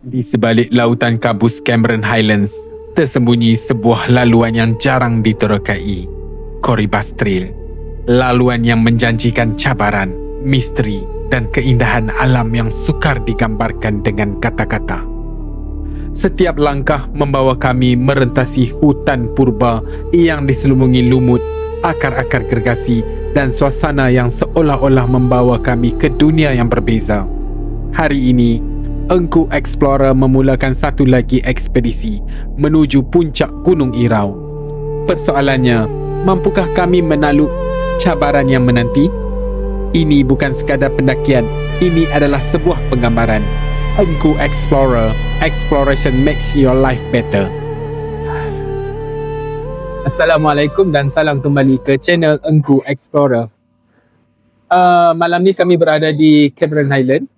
Di sebalik lautan kabus Cameron Highlands, tersembunyi sebuah laluan yang jarang diterokai. Corribas Trail. Laluan yang menjanjikan cabaran, misteri dan keindahan alam yang sukar digambarkan dengan kata-kata. Setiap langkah membawa kami merentasi hutan purba yang diselubungi lumut, akar-akar gergasi dan suasana yang seolah-olah membawa kami ke dunia yang berbeza. Hari ini, Engku Explorer memulakan satu lagi ekspedisi menuju puncak Gunung Irau. Persoalannya, mampukah kami menakluk cabaran yang menanti? Ini bukan sekadar pendakian, ini adalah sebuah penggambaran. Engku Explorer, exploration makes your life better. Assalamualaikum dan salam kembali ke channel Engku Explorer. Malam ni kami berada di Cameron Highland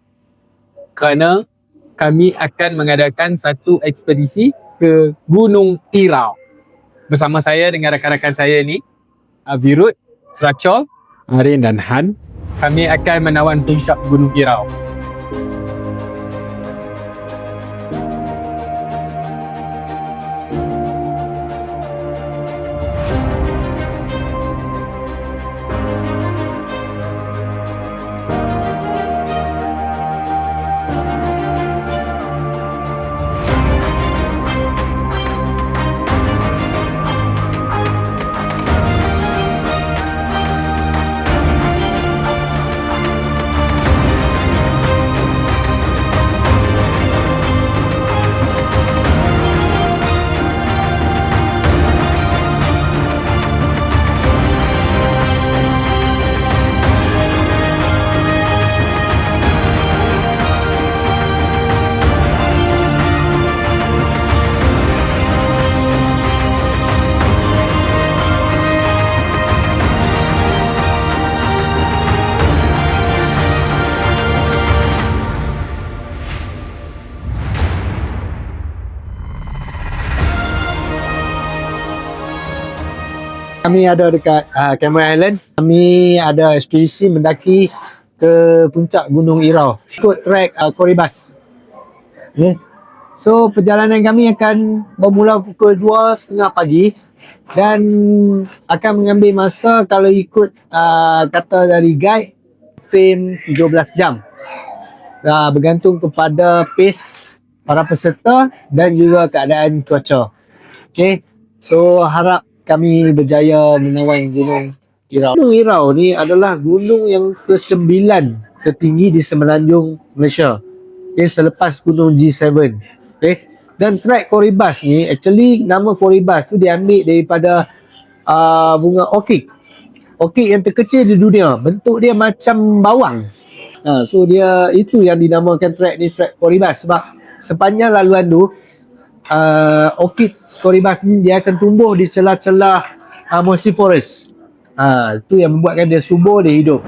kerana kami akan mengadakan satu ekspedisi ke Gunung Irau. Bersama saya dengan rakan-rakan saya ni, Virut, Srachol, Arin dan Han. Kami akan menawan puncak Gunung Irau. Kami ada dekat Cameron Highland. Kami ada ekspedisi mendaki ke puncak Gunung Irau. Ikut trek Corribas. Okay. So perjalanan kami akan bermula pukul 2.30 pagi dan akan mengambil masa kalau ikut kata dari guide 17 jam. Bergantung kepada pace para peserta dan juga keadaan cuaca. Okay. So harap kami berjaya menawan Gunung Irau. Gunung Irau ni adalah gunung yang ke-9 tertinggi di semenanjung Malaysia. Okay, selepas Gunung G7. Okay. Dan trek Corribas ni, actually nama Corribas tu diambil daripada bunga orkid. Orkid yang terkecil di dunia. Bentuk dia macam bawang. So dia itu yang dinamakan trek ni, trek Corribas. Sebab sepanjang laluan tu, orkid Corribas ni dia akan tumbuh di celah-celah mossy forest. Itu yang membuatkan dia subur, dia hidup.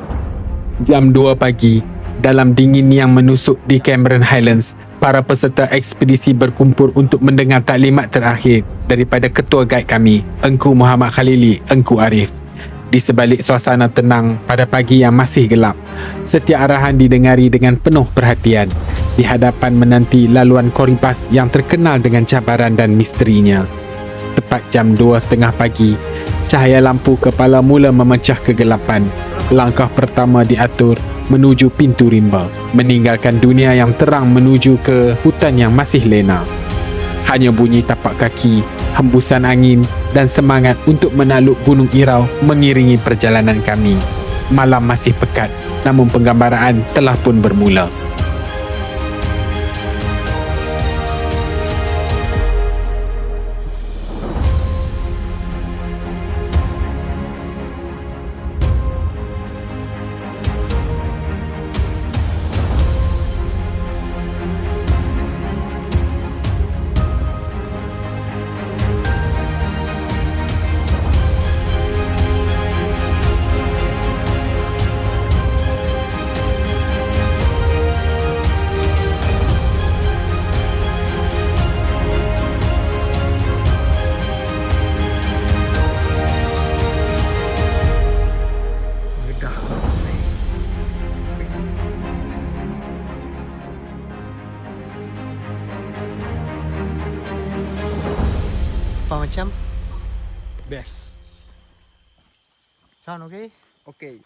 Jam 2 pagi, dalam dingin yang menusuk di Cameron Highlands, para peserta ekspedisi berkumpul untuk mendengar taklimat terakhir daripada ketua guide kami, Engku Muhammad Khalili, Engku Arif. Di sebalik suasana tenang pada pagi yang masih gelap, setiap arahan didengari dengan penuh perhatian di hadapan menanti laluan Corribas yang terkenal dengan cabaran dan misterinya. Tepat jam 2.30 pagi, cahaya lampu kepala mula memecah kegelapan. Langkah pertama diatur menuju pintu rimba, meninggalkan dunia yang terang menuju ke hutan yang masih lena. Hanya bunyi tapak kaki, hembusan angin dan semangat untuk menakluk Gunung Irau mengiringi perjalanan kami. Malam masih pekat, namun penggambaraan telah pun bermula. Nampak macam Best. sound okay? Okay.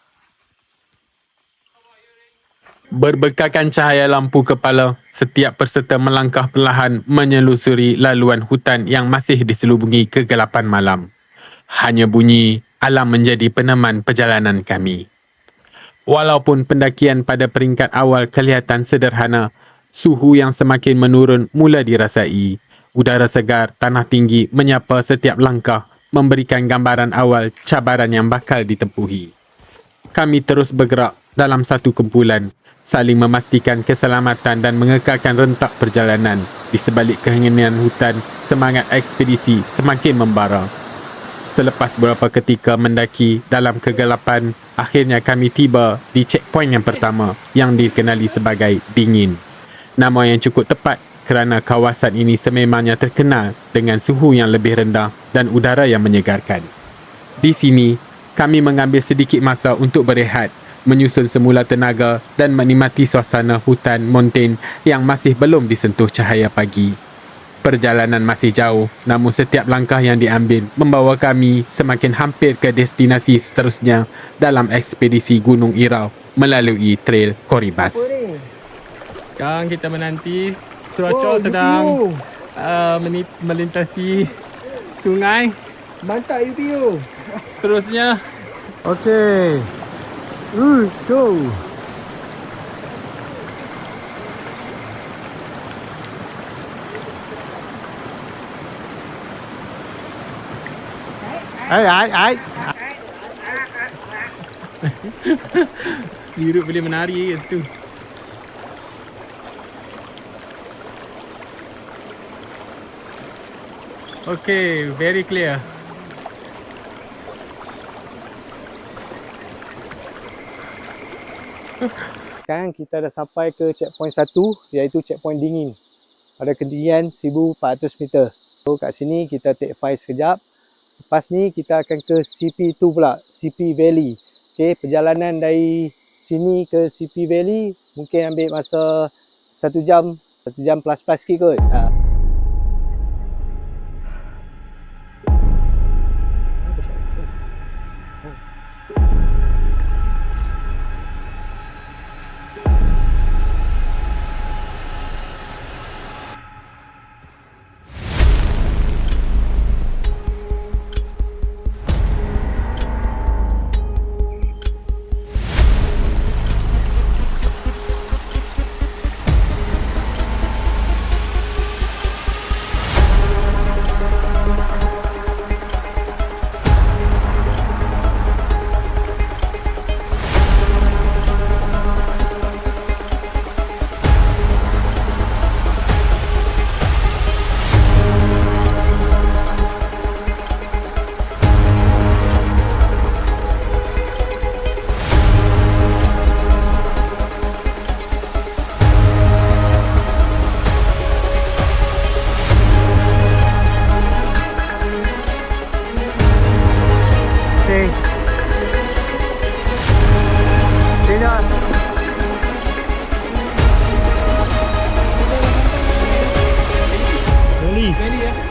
Berbekalkan cahaya lampu kepala, setiap peserta melangkah perlahan menyelusuri laluan hutan yang masih diselubungi kegelapan malam. Hanya bunyi alam menjadi peneman perjalanan kami. Walaupun pendakian pada peringkat awal kelihatan sederhana, suhu yang semakin menurun mula dirasai. Udara segar, tanah tinggi menyapa setiap langkah, memberikan gambaran awal cabaran yang bakal ditempuhi. Kami terus bergerak dalam satu kumpulan, saling memastikan keselamatan dan mengekalkan rentak perjalanan. Di sebalik keheningan hutan, semangat ekspedisi semakin membara. Selepas beberapa ketika mendaki dalam kegelapan, akhirnya kami tiba di checkpoint yang pertama yang dikenali sebagai Dingin. Nama yang cukup tepat kerana kawasan ini sememangnya terkenal dengan suhu yang lebih rendah dan udara yang menyegarkan. Di sini, kami mengambil sedikit masa untuk berehat, menyusun semula tenaga dan menikmati suasana hutan mountain yang masih belum disentuh cahaya pagi. Perjalanan masih jauh, namun setiap langkah yang diambil membawa kami semakin hampir ke destinasi seterusnya dalam ekspedisi Gunung Irau melalui Trail Koribas. Sekarang kita menanti cuaca sedang melintasi sungai. Mantap UPU. Seterusnya Okay. Go. Ai. Birut boleh menari kat situ. Okay, very clear. Sekarang kita dah sampai ke checkpoint 1 iaitu checkpoint Dingin pada ketinggian 1400 meter. So kat sini kita take 5 sekejap. Lepas ni kita akan ke CP2 pula, CP Valley. Okay, perjalanan dari sini ke CP Valley mungkin ambil masa 1 jam plus sikit kot.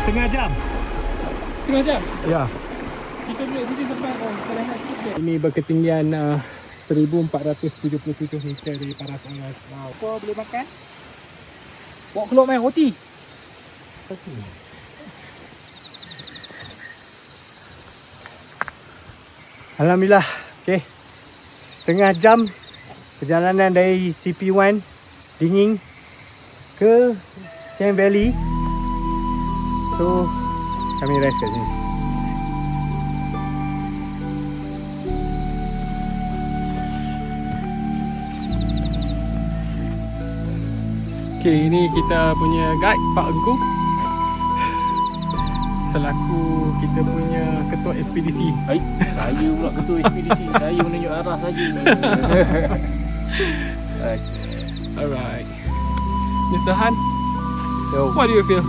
Setengah jam. Setengah jam? Ya. Kita boleh pergi sampai Kelantan sikit. Ini berketinggian 1477 meter dari paras atas. Wow. Apa boleh makan? Bawa keluar main roti. Alhamdulillah. Okey. Setengah jam perjalanan dari CP1 Dingin ke Camp Valley. So kami rest kat sini. Okay, ini kita punya guide Pak Engku. Selaku kita punya ketua ekspedisi. Baik, saya pula ketua ekspedisi. Saya menunjuk arah saja. Alright. Mr. Han, So, what do you feel?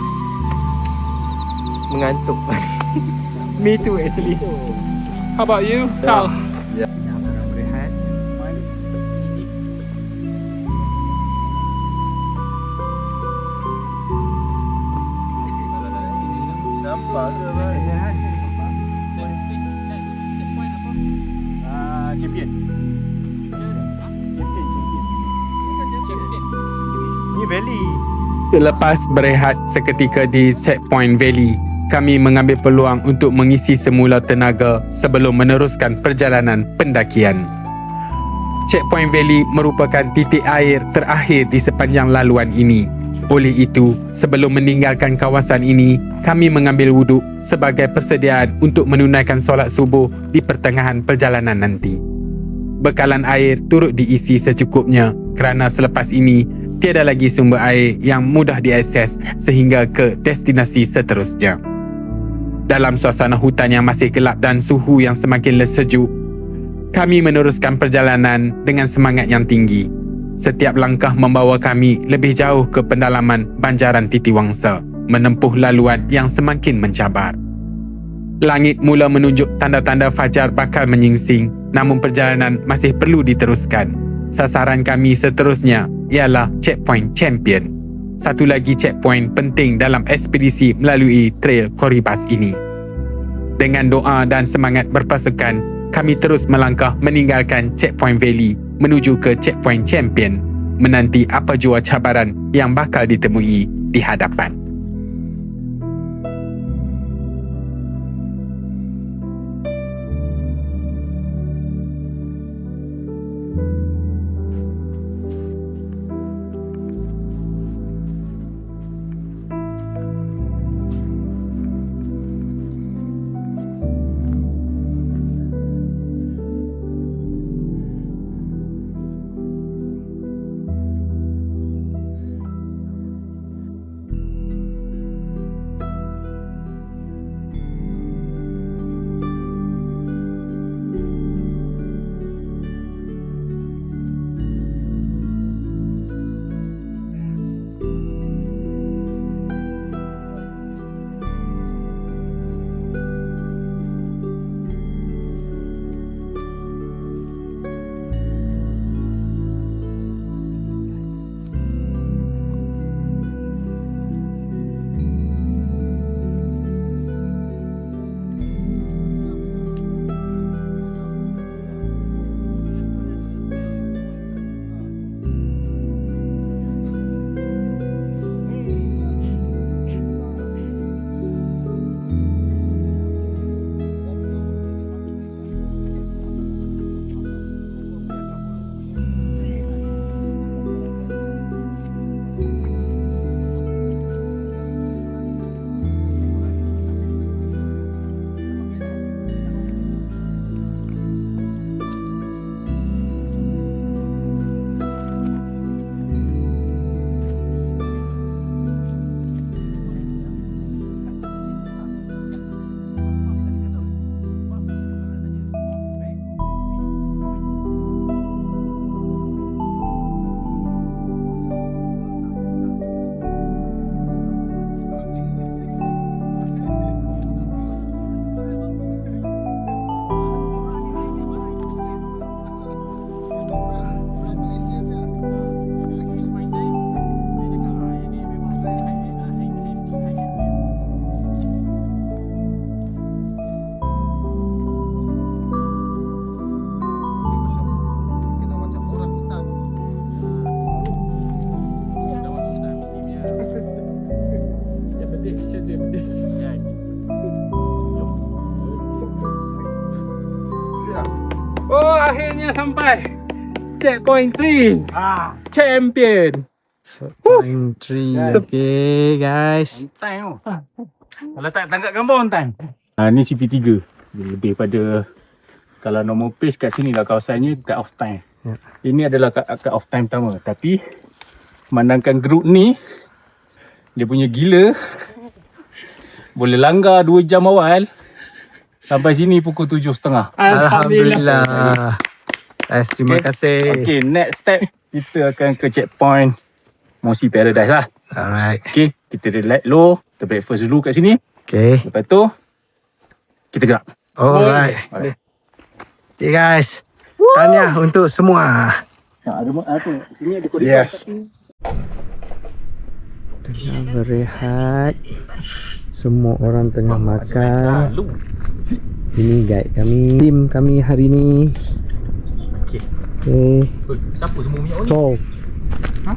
mengantuk. Me too actually. How about you, Charles? Sedang berehat. Nampak ke bang? Champion. Ni Valley. Selepas berehat seketika di Checkpoint Valley, kami mengambil peluang untuk mengisi semula tenaga sebelum meneruskan perjalanan pendakian. Checkpoint Valley merupakan titik air terakhir di sepanjang laluan ini. Oleh itu, sebelum meninggalkan kawasan ini, kami mengambil wuduk sebagai persediaan untuk menunaikan solat subuh di pertengahan perjalanan nanti. Bekalan air turut diisi secukupnya kerana selepas ini tiada lagi sumber air yang mudah diakses sehingga ke destinasi seterusnya. Dalam suasana hutan yang masih gelap dan suhu yang semakin sejuk, kami meneruskan perjalanan dengan semangat yang tinggi. Setiap langkah membawa kami lebih jauh ke pendalaman banjaran Titiwangsa, menempuh laluan yang semakin mencabar. Langit mula menunjuk tanda-tanda fajar bakal menyingsing, namun perjalanan masih perlu diteruskan. Sasaran kami seterusnya ialah Checkpoint Champion, satu lagi checkpoint penting dalam ekspedisi melalui Trail Koribas ini. Dengan doa dan semangat berpasukan, kami terus melangkah meninggalkan Checkpoint Valley menuju ke Checkpoint Champion, menanti apa jua cabaran yang bakal ditemui di hadapan. Oh, akhirnya sampai Checkpoint 3 Champion. Checkpoint 3. Okay guys. Time tu. Kalau tak tangkap gambar on time. Ni CP3. Lebih pada kalau normal pace kat sini lah kawasannya cut off time. Ini adalah cut off time pertama. Tapi memandangkan grup ni dia punya gila. Boleh langgar 2 jam awal. Sampai sini pukul 7.30. Alhamdulillah. Guys, terima kasih. Okay, next step kita akan ke checkpoint Mossy Paradise lah. Alright. Okay, kita relax low. Kita breakfast dulu kat sini. Okay. Lepas tu kita gerak. Alright. Okay guys. Tahniah untuk semua. Ada apa? Sini ada kode. Yes. Tengah berehat. So Semua orang tengah makan. Selalu. Ini guide kami, tim kami hari ni. Okey. Okay. Oi, siapa semua minyak ni? So. Ha?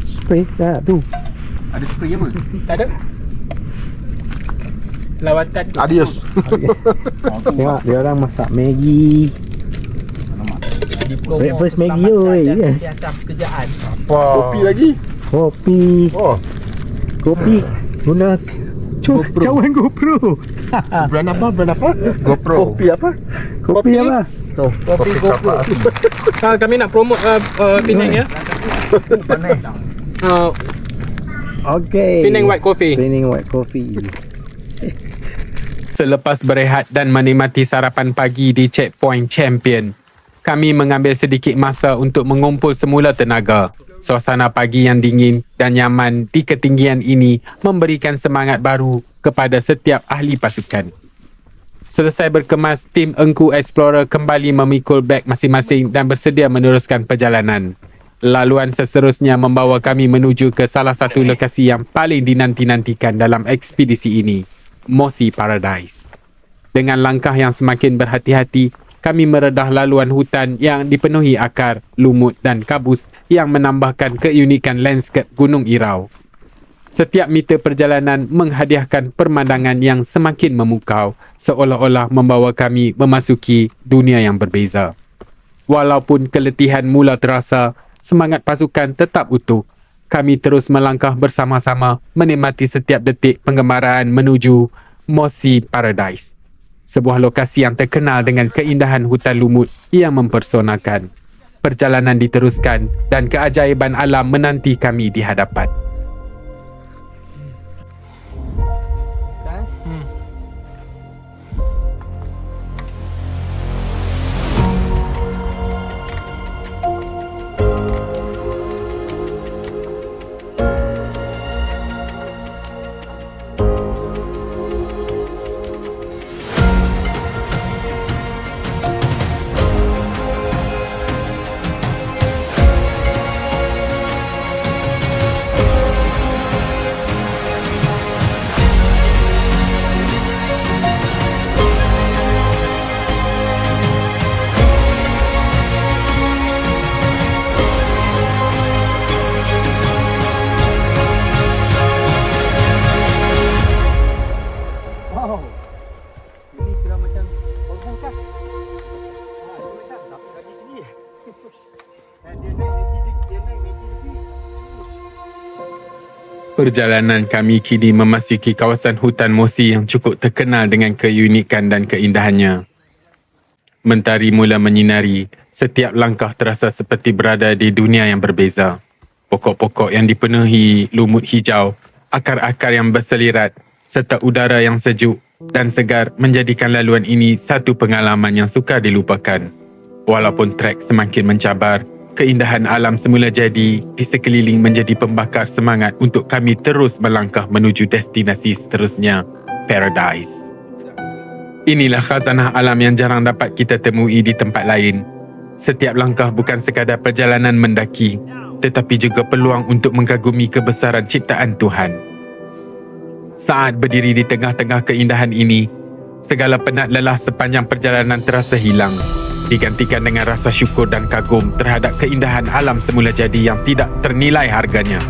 Spray tak tu. Ada spray apa? Tak ada. Lawatan. Adios. Tengok dia orang masak Maggi. Breakfast Maggi oi. Kerjaan. Kopi lagi. Kopi. Oh, Kopi guna cawan GoPro. brand apa? Brand apa? GoPro. Kopi apa? Kopi apa? Kopi GoPro. Kami nak promote Penang ya. Okay. Penang White Coffee. Penang White Coffee. Selepas berehat dan menikmati sarapan pagi di Checkpoint Champion, kami mengambil sedikit masa untuk mengumpul semula tenaga. Suasana pagi yang dingin dan nyaman di ketinggian ini memberikan semangat baru kepada setiap ahli pasukan. Selesai berkemas, tim Engku Explorer kembali memikul beg masing-masing dan bersedia meneruskan perjalanan. Laluan seterusnya membawa kami menuju ke salah satu lokasi yang paling dinanti-nantikan dalam ekspedisi ini, Mossy Paradise. Dengan langkah yang semakin berhati-hati, kami meredah laluan hutan yang dipenuhi akar, lumut dan kabus yang menambahkan keunikan lanskap Gunung Irau. Setiap meter perjalanan menghadiahkan pemandangan yang semakin memukau, seolah-olah membawa kami memasuki dunia yang berbeza. Walaupun keletihan mula terasa, semangat pasukan tetap utuh. Kami terus melangkah bersama-sama menikmati setiap detik penggembaraan menuju Mossy Paradise. Sebuah lokasi yang terkenal dengan keindahan hutan lumut yang mempersonakan. Perjalanan diteruskan dan keajaiban alam menanti kami di hadapan. Perjalanan kami kini memasuki kawasan hutan Mossy yang cukup terkenal dengan keunikan dan keindahannya. Mentari mula menyinari, setiap langkah terasa seperti berada di dunia yang berbeza. Pokok-pokok yang dipenuhi lumut hijau, akar-akar yang berselirat, serta udara yang sejuk dan segar menjadikan laluan ini satu pengalaman yang sukar dilupakan. Walaupun trek semakin mencabar, keindahan alam semula jadi di sekeliling menjadi pembakar semangat untuk kami terus melangkah menuju destinasi seterusnya, Paradise. Inilah khazanah alam yang jarang dapat kita temui di tempat lain. Setiap langkah bukan sekadar perjalanan mendaki, tetapi juga peluang untuk mengagumi kebesaran ciptaan Tuhan. Saat berdiri di tengah-tengah keindahan ini, segala penat lelah sepanjang perjalanan terasa hilang, digantikan dengan rasa syukur dan kagum terhadap keindahan alam semula jadi yang tidak ternilai harganya.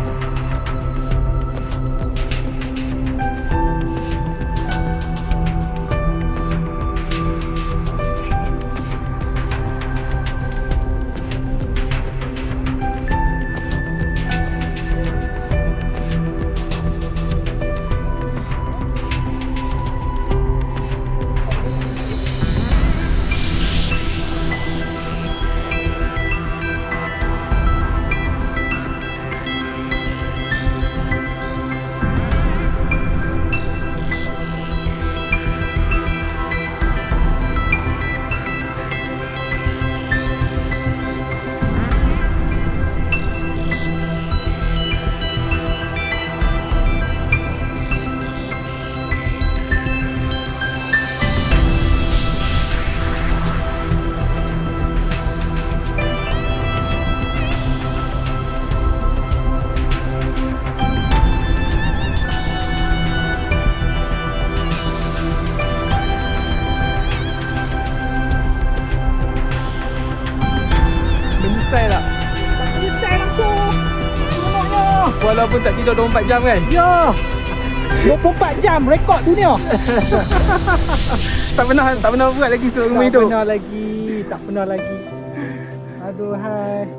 Walaupun tak tidur 24 jam kan? Ya. 24 jam rekod dunia. Tak pernah buat lagi seumur Tak hidup. pernah lagi. Aduh hai.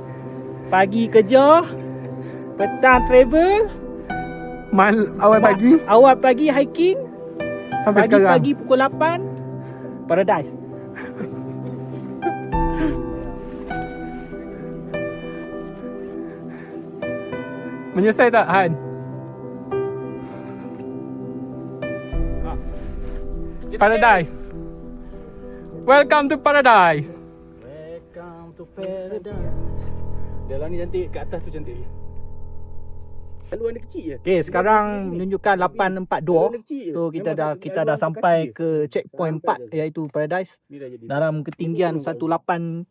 Pagi kerja, petang travel, Awal pagi awal pagi hiking, sampai sekarang. pagi pukul 8 Paradise. Menyesal tak Han? Paradise. Welcome to Paradise. Welcome to paradise. Dalam ni cantik, kat atas tu cantik. Haluan dia kecil je. Okay, sekarang menunjukkan 8:42. So kita dah sampai ke checkpoint 4 iaitu Paradise dalam ketinggian 1863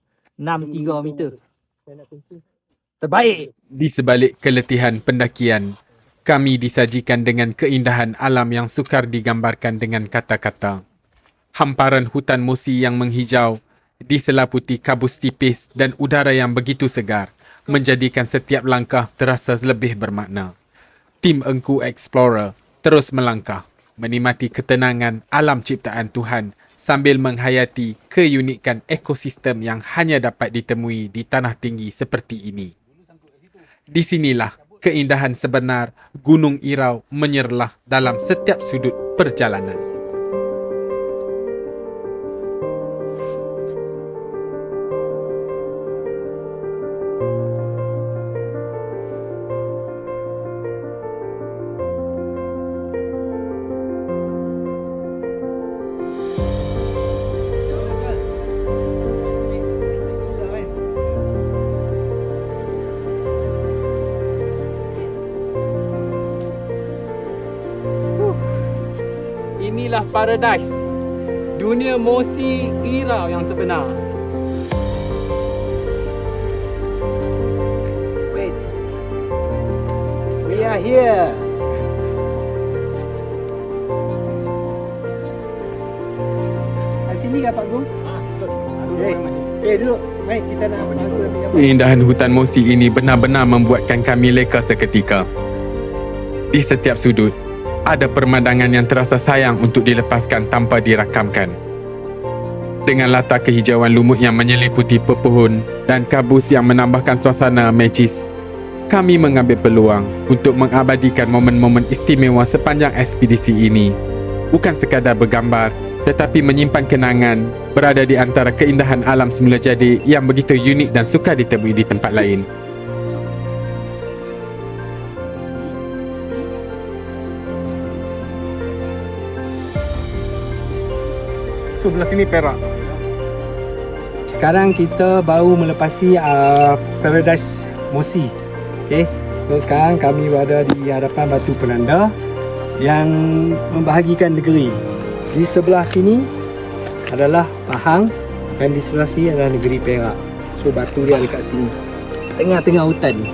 meter. Terbaik. Di sebalik keletihan pendakian, kami disajikan dengan keindahan alam yang sukar digambarkan dengan kata-kata. Hamparan hutan musi yang menghijau, diselaputi kabus tipis dan udara yang begitu segar, menjadikan setiap langkah terasa lebih bermakna. Tim Engku Explorer terus melangkah, menikmati ketenangan alam ciptaan Tuhan sambil menghayati keunikan ekosistem yang hanya dapat ditemui di tanah tinggi seperti ini. Di sinilah keindahan sebenar Gunung Irau menyerlah dalam setiap sudut perjalanan. Inilah Paradise, dunia Mosi Irau yang sebenar. Wait. We are here. Kat sini ke Pak Gong? Duduk. Baik, kita nak ambil gambar. Keindahan hutan Mosi ini benar-benar membuatkan kami leka seketika. Di setiap sudut, ada pemandangan yang terasa sayang untuk dilepaskan tanpa dirakamkan. Dengan latar kehijauan lumut yang menyeliputi pepohon dan kabus yang menambahkan suasana magis, kami mengambil peluang untuk mengabadikan momen-momen istimewa sepanjang ekspedisi ini. Bukan sekadar bergambar, tetapi menyimpan kenangan berada di antara keindahan alam semula jadi yang begitu unik dan sukar ditemui di tempat lain. Sebelah sini Perak. Sekarang kita baru melepasi Paradise Mosi. Okay. So sekarang kami berada di hadapan batu penanda yang membahagikan negeri. Di sebelah sini adalah Pahang dan di sebelah sini adalah negeri Perak. So batu dia dekat sini, tengah-tengah hutan ni.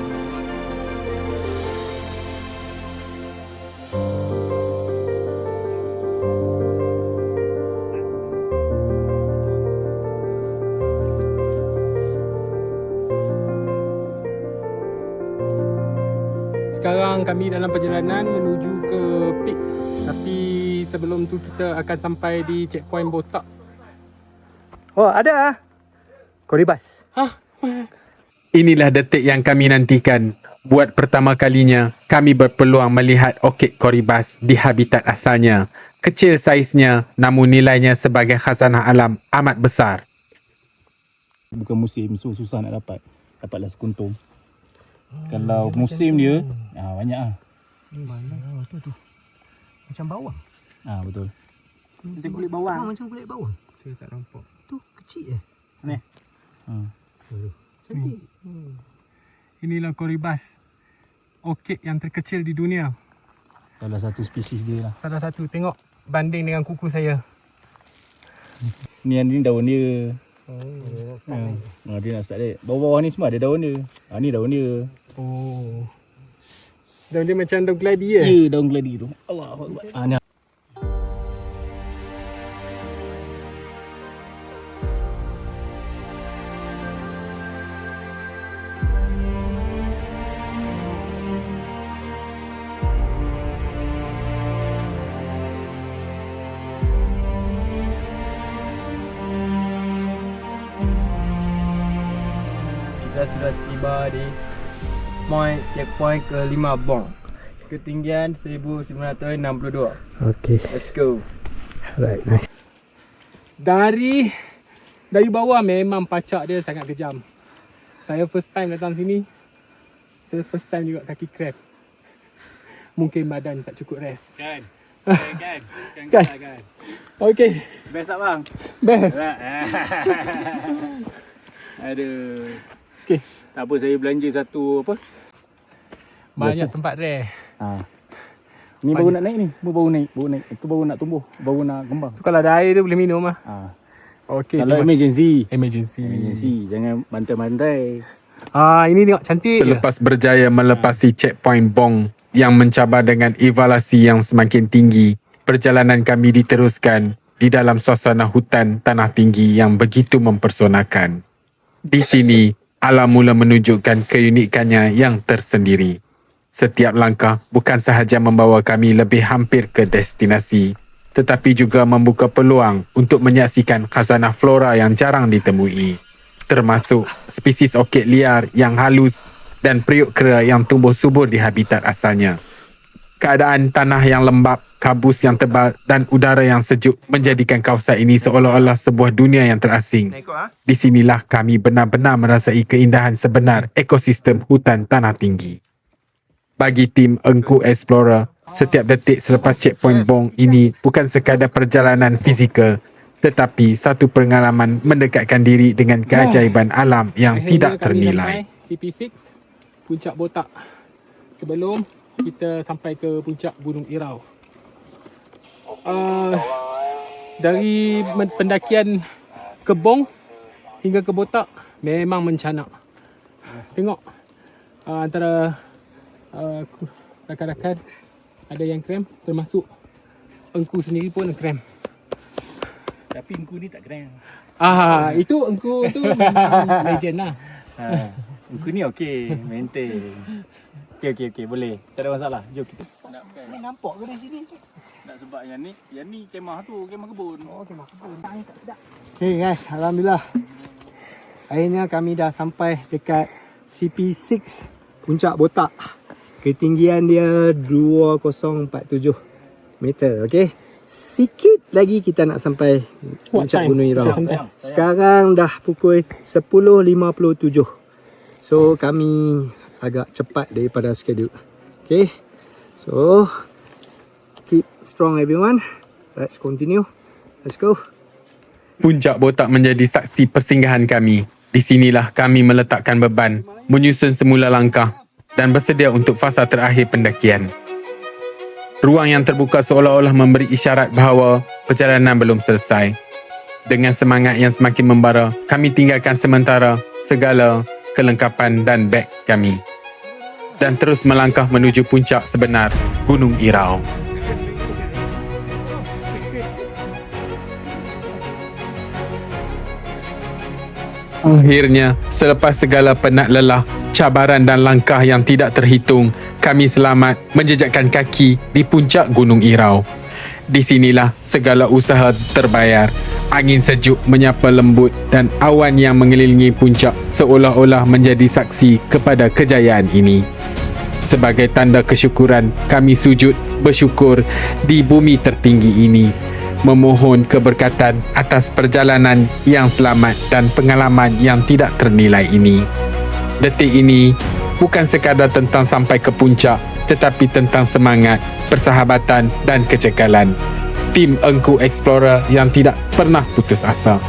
Sekarang kami dalam perjalanan menuju ke peak. Tapi sebelum tu kita akan sampai di checkpoint Botak. Oh, ada Koribas. Inilah detik yang kami nantikan. Buat pertama kalinya, kami berpeluang melihat orkid Koribas di habitat asalnya. Kecil saiznya, namun nilainya sebagai khazanah alam amat besar. Bukan musim, so susah nak dapat. Dapatlah sekuntum. Kalau musim dia, banyak ah. Mana tu? Macam bawang. Betul. Macam kulit bawang. Macam kulit bawang. Saya tak nampak. Tu kecil Ni. Cantik. Inilah Koribas, orkid yang terkecil di dunia. Salah satu spesies dia lah. Salah satu, tengok banding dengan kuku saya. Ni daun dia. Dia nak start Dia nak start dia. Bawah-bawah ni semua ada daun dia. Ni daun dia. Oh. Daun dia macam daun keladi ya? Ya, daun keladi tu. Allahuakbar. Ni. sudah tiba di checkpoint ke-5 Bong. Ketinggian 1962. Okay. Let's go. Alright, nice. Dari bawah memang pacak dia sangat kejam. Saya first time datang sini. Saya first time juga kaki cramp. Mungkin badan tak cukup rest. Kan? Kan? Kan? Okay. Best tak bang? Best. Aduh. Okay. Tak apa, saya belanja satu apa? Banyak tempat rare. Ni baru nak naik ni. Baru naik. Itu baru nak tumbuh. Baru nak kembang. So, kalau ada air tu boleh minum lah. Okay. Kalau emergency. Emergency. Jangan bantai-bantai. Ini tengok cantik. Selepas berjaya melepasi checkpoint Bong yang mencabar dengan evaluasi yang semakin tinggi, perjalanan kami diteruskan di dalam suasana hutan tanah tinggi yang begitu mempersonakan. Di sini, alam mula menunjukkan keunikannya yang tersendiri. Setiap langkah bukan sahaja membawa kami lebih hampir ke destinasi, tetapi juga membuka peluang untuk menyaksikan khazanah flora yang jarang ditemui, termasuk spesies orkid liar yang halus dan periuk kera yang tumbuh subur di habitat asalnya. Keadaan tanah yang lembap, kabus yang tebal dan udara yang sejuk menjadikan kawasan ini seolah-olah sebuah dunia yang terasing. Di sinilah kami benar-benar merasai keindahan sebenar ekosistem hutan tanah tinggi. Bagi tim Engku Explorer, setiap detik selepas checkpoint Bong ini bukan sekadar perjalanan fizikal, tetapi satu pengalaman mendekatkan diri dengan keajaiban alam yang tidak ternilai. CP6 Puncak Botak. Sebelum kita sampai ke puncak Gunung Irau. Dari pendakian ke Bong hingga ke Botak memang mencanak. Tengok antara rakan-rakan ada yang cramp, termasuk Engku sendiri pun cramp. Tapi engku ni tak keren. Itu Engku tu legend lah. Engku ni okey, maintain. Okey, boleh. Tak ada masalah. Jom kita. Ni nampak ke dari sini? Nak sebab yang ni kemah tu, kemah kebun. Kemah kebun. Okay guys, alhamdulillah. Akhirnya kami dah sampai dekat CP6 Puncak Botak. Ketinggian dia 2047 meter. Okay. Sikit lagi kita nak sampai puncak Gunung Irau. Sekarang dah pukul 10.57. So kami agak cepat daripada schedule. Okay. So keep strong everyone. Let's continue. Let's go. Puncak Botak menjadi saksi persinggahan kami. Di sinilah kami meletakkan beban, menyusun semula langkah dan bersedia untuk fasa terakhir pendakian. Ruang yang terbuka seolah-olah memberi isyarat bahawa perjalanan belum selesai. Dengan semangat yang semakin membara, kami tinggalkan sementara segala kelengkapan dan beg kami dan terus melangkah menuju puncak sebenar Gunung Irau. Akhirnya, selepas segala penat lelah, cabaran dan langkah yang tidak terhitung, kami selamat menjejakkan kaki di puncak Gunung Irau. Di sinilah segala usaha terbayar. Angin sejuk menyapa lembut dan awan yang mengelilingi puncak seolah-olah menjadi saksi kepada kejayaan ini. Sebagai tanda kesyukuran, kami sujud bersyukur di bumi tertinggi ini, memohon keberkatan atas perjalanan yang selamat dan pengalaman yang tidak ternilai ini. Detik ini bukan sekadar tentang sampai ke puncak, tetapi tentang semangat, persahabatan dan kecekalan. Tim Engku Explorer yang tidak pernah putus asa.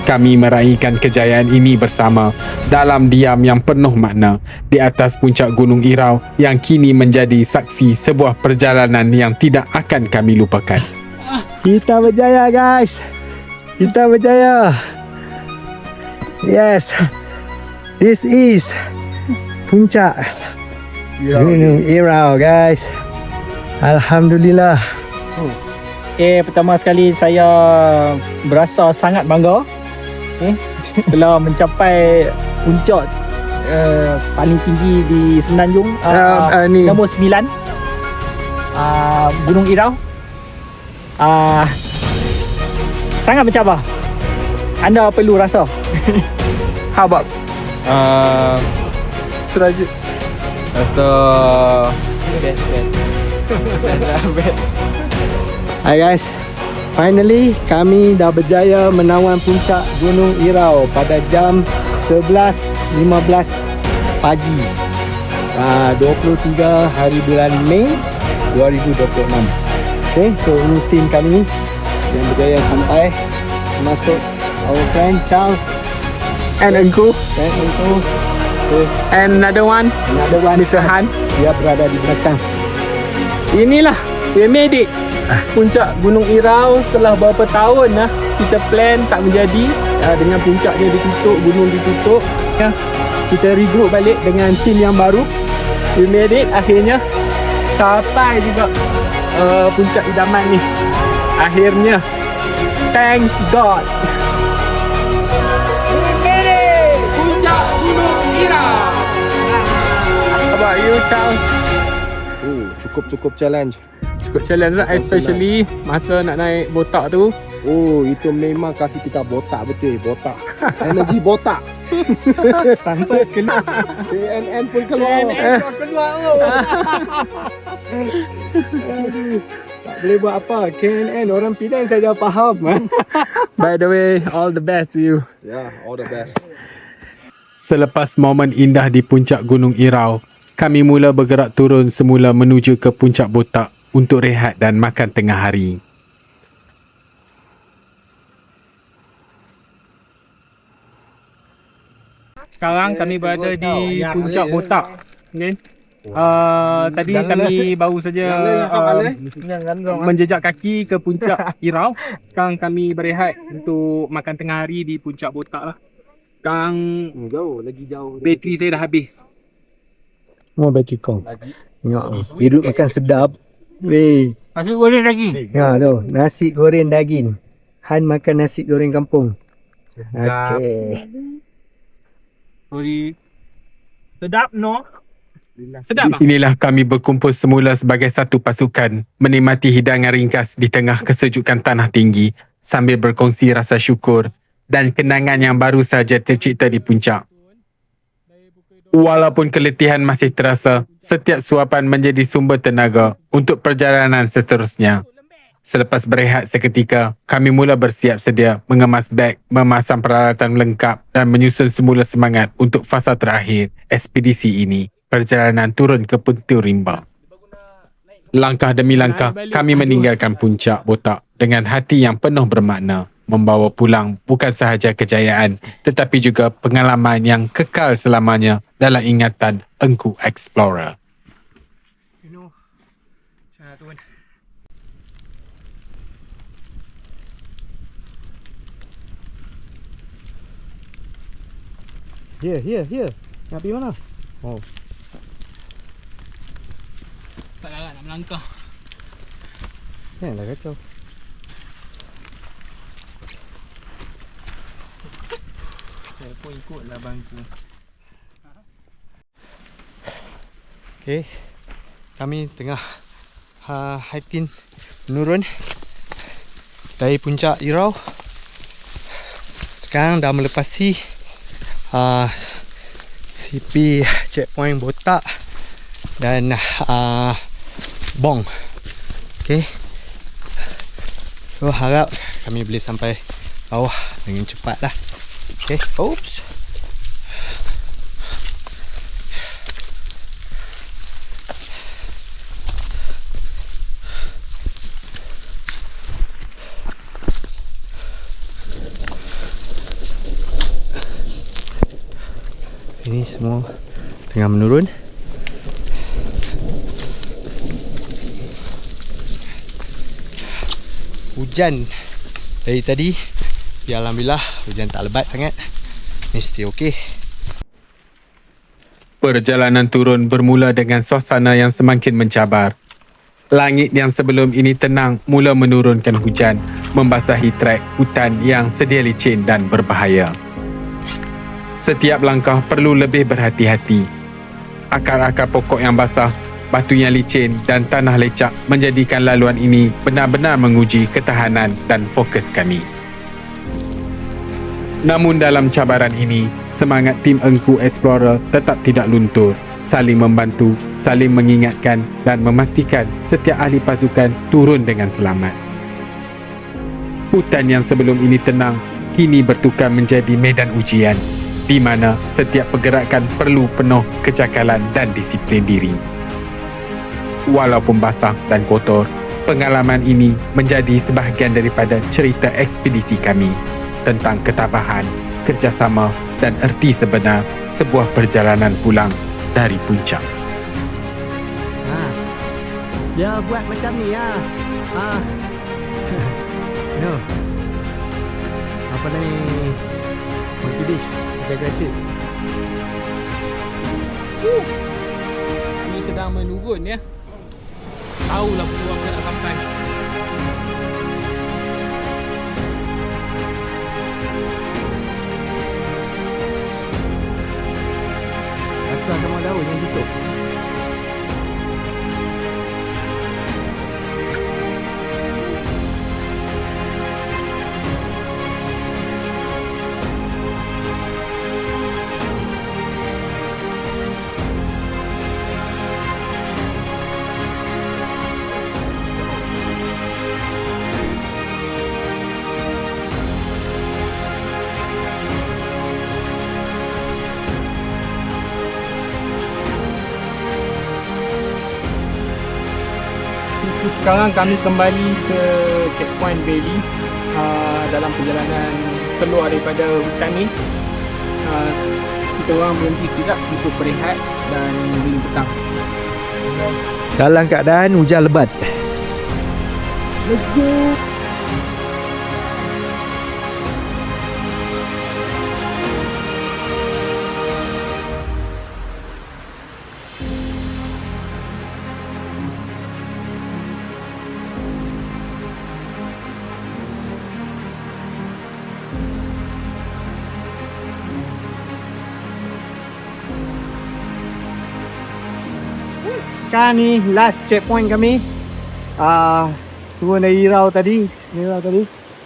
Kami meraihkan kejayaan ini bersama dalam diam yang penuh makna di atas puncak Gunung Irau yang kini menjadi saksi sebuah perjalanan yang tidak akan kami lupakan. Kita berjaya guys. Kita berjaya. Yes. This is puncak Gunung Irau guys. Alhamdulillah. Pertama sekali saya berasa sangat bangga telah mencapai puncak paling tinggi di Semenanjung, nombor 9, Gunung Irau. Sangat mencabar. Anda perlu rasa. How about Seraja. So best. Hai guys, finally kami dah berjaya menawan puncak Gunung Irau pada jam 11.15 pagi 23 hari bulan Mei 2026. Okay, so ini tim kami yang berjaya sampai, termasuk our friend Charles And Engku. dan itu And another one, Mr. Han, dia berada di belakang. Inilah we made it. Puncak Gunung Irau setelah berapa tahun kita plan tak menjadi, dengan puncaknya ditutup, gunung ditutup. Kita regroup balik dengan tim yang baru. We made it, akhirnya capai juga puncak idaman ni. Akhirnya, thanks God. We made it, puncak Gunung Irau. How about you, Charles? Cukup challenge. Cukup challenge lah, especially masa nak naik botak tu. Oh, itu memang kasih kita botak betul, botak. Energi botak. Sampai kena KNN pun keluar. tak boleh buat apa. KNN orang Penang saja faham. By the way, all the best to you. Yeah, all the best. Selepas momen indah di puncak Gunung Irau, kami mula bergerak turun semula menuju ke puncak botak untuk rehat dan makan tengah hari. Sekarang kami berada di puncak botak. Okay. Tadi kami baru saja menjejak kaki ke puncak Irau. Sekarang kami berehat untuk makan tengah hari di puncak botak lah. Sekarang Lagi jauh. bateri saya dah habis. Semua bateri kau. Tengok ni. Hidup makan sedap. Weh. Nasi goreng daging. Ya tu. Nasi goreng daging. Han makan nasi goreng kampung. Okey. Sedap no. Sedap. Di sinilah kami berkumpul semula sebagai satu pasukan, menikmati hidangan ringkas di tengah kesejukan tanah tinggi sambil berkongsi rasa syukur dan kenangan yang baru saja tercipta di puncak. Walaupun keletihan masih terasa, setiap suapan menjadi sumber tenaga untuk perjalanan seterusnya. Selepas berehat seketika, kami mula bersiap sedia mengemas beg, memasang peralatan lengkap dan menyusun semula semangat untuk fasa terakhir ekspedisi ini, perjalanan turun ke Puntir Rimba. Langkah demi langkah, kami meninggalkan puncak botak dengan hati yang penuh bermakna, membawa pulang bukan sahaja kejayaan tetapi juga pengalaman yang kekal selamanya dalam ingatan Engku Explorer. Here. Nak pergi mana? Oh. Tak larat nak melangkah. Dah kacau. Saya pun ikutlah bangku. Okay. Kami tengah hiking menurun dari puncak Irau. Sekarang dah melepasi CP checkpoint botak dan Bong. Okay. So harap kami boleh sampai bawah dengan cepat lah. Okay. Oops. Ini semua tengah menurun. Hujan dari tadi. Ya alhamdulillah hujan tak lebat sangat. Mesti okey. Perjalanan turun bermula dengan suasana yang semakin mencabar. Langit yang sebelum ini tenang mula menurunkan hujan, membasahi trek hutan yang sedia licin dan berbahaya. Setiap langkah perlu lebih berhati-hati. Akar-akar pokok yang basah, batu yang licin dan tanah lecak menjadikan laluan ini benar-benar menguji ketahanan dan fokus kami. Namun dalam cabaran ini, semangat tim Engku Explorer tetap tidak luntur, saling membantu, saling mengingatkan dan memastikan setiap ahli pasukan turun dengan selamat. Hutan yang sebelum ini tenang, kini bertukar menjadi medan ujian, di mana setiap pergerakan perlu penuh kecakalan dan disiplin diri. Walaupun basah dan kotor, pengalaman ini menjadi sebahagian daripada cerita ekspedisi kami tentang ketabahan, kerjasama dan erti sebenar sebuah perjalanan pulang dari puncak. Dia buat macam ni lah. No. Apa ni? Monkey dish. Jaga cik. Kami sedang menurun ya. Tahulah peluang kita nak sampai. Asal sama daun yang tutup. Sekarang kami kembali ke checkpoint Valley dalam perjalanan keluar daripada hutan ni. Kita orang berhenti sekejap untuk berehat dan beli petang. Dalam keadaan hujan lebat. Sekarang ni last checkpoint kami. Turun dari Irau tadi.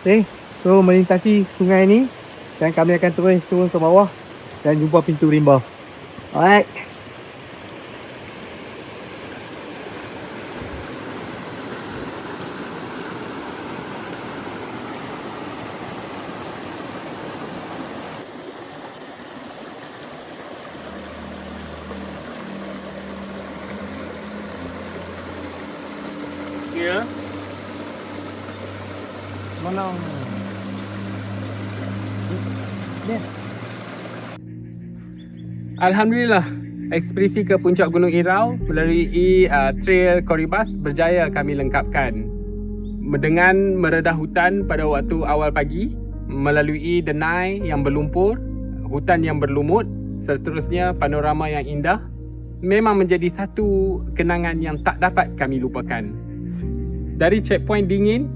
Okay. So melintasi sungai ni dan kami akan terus turun ke bawah dan jumpa pintu rimba. Alright. Ya. Mana? Alhamdulillah, ekspedisi ke puncak Gunung Irau melalui trail Koribas berjaya kami lengkapkan. Dengan meredah hutan pada waktu awal pagi, melalui denai yang berlumpur, hutan yang berlumut, seterusnya panorama yang indah, memang menjadi satu kenangan yang tak dapat kami lupakan. Dari checkpoint Dingin,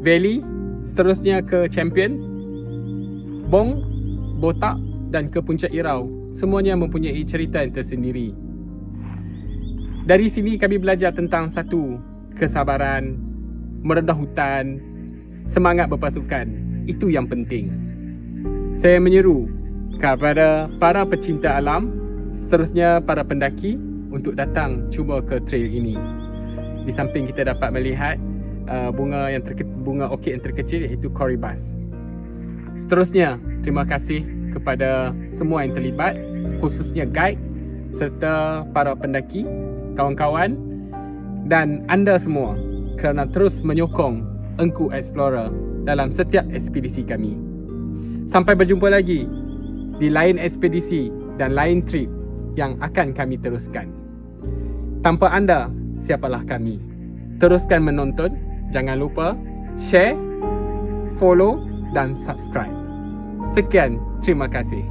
Valley, seterusnya ke Champion, Bong, Botak dan ke puncak Irau, semuanya mempunyai cerita yang tersendiri. Dari sini kami belajar tentang satu, kesabaran, meredah hutan, semangat berpasukan. Itu yang penting. Saya menyeru kepada para pecinta alam, seterusnya para pendaki untuk datang cuba ke trail ini. Di samping kita dapat melihat bunga orkid yang terkecil iaitu Koribas. Seterusnya, terima kasih kepada semua yang terlibat, khususnya guide serta para pendaki, kawan-kawan dan anda semua kerana terus menyokong Engku Explorer dalam setiap ekspedisi kami. Sampai berjumpa lagi di lain ekspedisi dan lain trip yang akan kami teruskan. Tanpa anda, siapalah kami? Teruskan menonton, jangan lupa share, follow dan subscribe. Sekian, terima kasih.